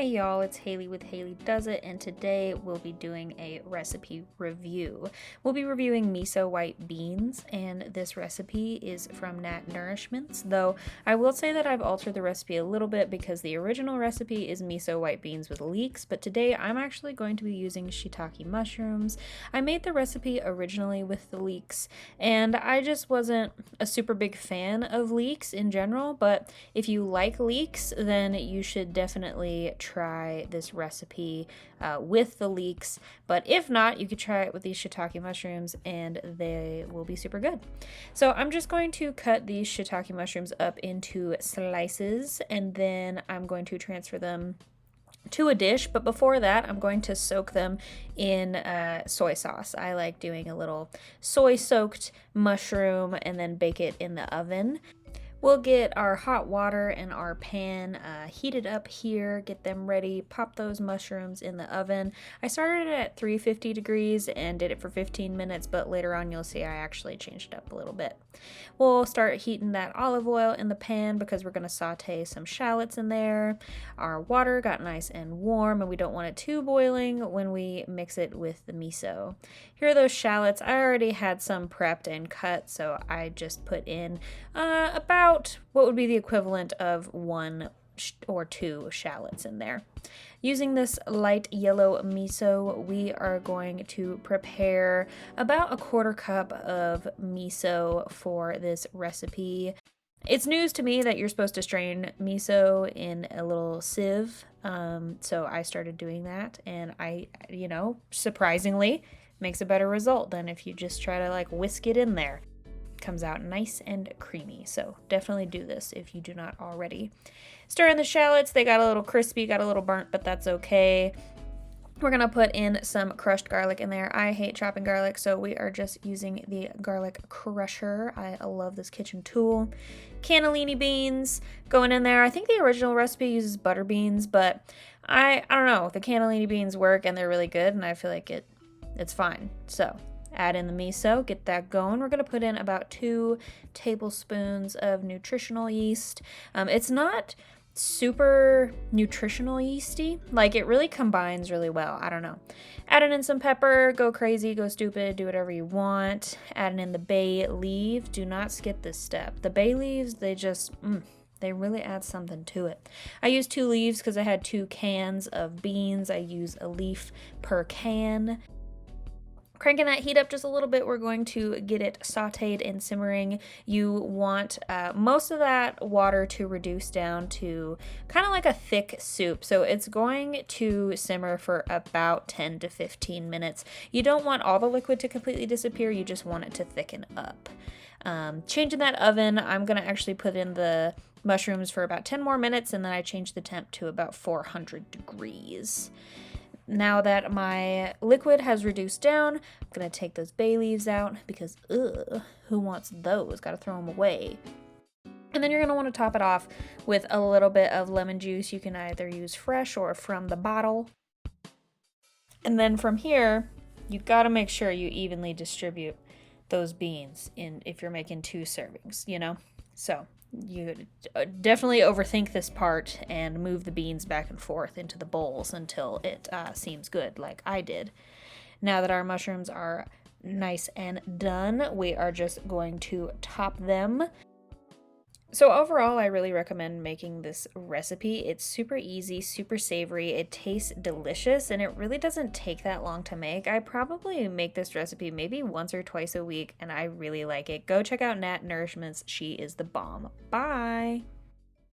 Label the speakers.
Speaker 1: Hey y'all, it's Haley with Haley Does It, and today we'll be doing a recipe review. We'll be reviewing miso white beans, and this recipe is from Nat Nourishments, though I will say that I've altered the recipe a little bit because the original recipe is miso white beans with leeks, but today I'm actually going to be using shiitake mushrooms. I made the recipe originally with the leeks, and I just wasn't a super big fan of leeks in general, but if you like leeks, then you should definitely try this recipe with the leeks, but if not, you could try it with these shiitake mushrooms and they will be super good. So I'm just going to cut these shiitake mushrooms up into slices, and then I'm going to transfer them to a dish, but before that I'm going to soak them in soy sauce. I like doing a little soy soaked mushroom and then bake it in the oven. We'll get our hot water and our pan heated up here, get them ready, pop those mushrooms in the oven. I started it at 350 degrees and did it for 15 minutes, but later on you'll see I actually changed it up a little bit. We'll start heating that olive oil in the pan because we're going to saute some shallots in there. Our water got nice and warm and we don't want it too boiling when we mix it with the miso. Here are those shallots. I already had some prepped and cut, so I just put in about what would be the equivalent of 1 or 2 shallots in there. Using this light yellow miso, we are going to prepare about a 1/4 cup of miso for this recipe. It's news to me that you're supposed to strain miso in a little sieve, so I started doing that, and surprisingly, makes a better result than if you just try to like whisk it in there. Comes out nice and creamy, so definitely do this if you do not already. Stir in the shallots. They got a little crispy, got a little burnt, but that's okay. We're gonna put in some crushed garlic in there. I hate chopping garlic, so we are just using the garlic crusher. I love this kitchen tool. Cannellini beans going in there. I think the original recipe uses butter beans, but I don't know. The cannellini beans work and they're really good, and I feel like it's fine. So add in the miso, get that going. We're going to put in about 2 tablespoons of nutritional yeast. It's not super nutritional yeasty. Like, it really combines really well. I don't know. Adding in some pepper, go crazy, go stupid, do whatever you want. Adding in the bay leaf. Do not skip this step. The bay leaves, they really add something to it. I used 2 leaves because I had 2 cans of beans. I use a leaf per can. Cranking that heat up just a little bit, we're going to get it sauteed and simmering. You want most of that water to reduce down to kind of like a thick soup. So it's going to simmer for about 10 to 15 minutes. You don't want all the liquid to completely disappear, you just want it to thicken up. Changing that oven, I'm going to actually put in the mushrooms for about 10 more minutes, and then I change the temp to about 400 degrees. Now that my liquid has reduced down, I'm going to take those bay leaves out because, who wants those? Got to throw them away. And then you're going to want to top it off with a little bit of lemon juice. You can either use fresh or from the bottle. And then from here, you've got to make sure you evenly distribute those beans if you're making 2 servings, So you definitely overthink this part and move the beans back and forth into the bowls until it seems good, like I did. Now that our mushrooms are nice and done, we are just going to top them. So overall, I really recommend making this recipe. It's super easy, super savory, it tastes delicious, and it really doesn't take that long to make. I probably make this recipe maybe once or twice a week, and I really like it. Go check out Nat Nourishments. She is the bomb. Bye!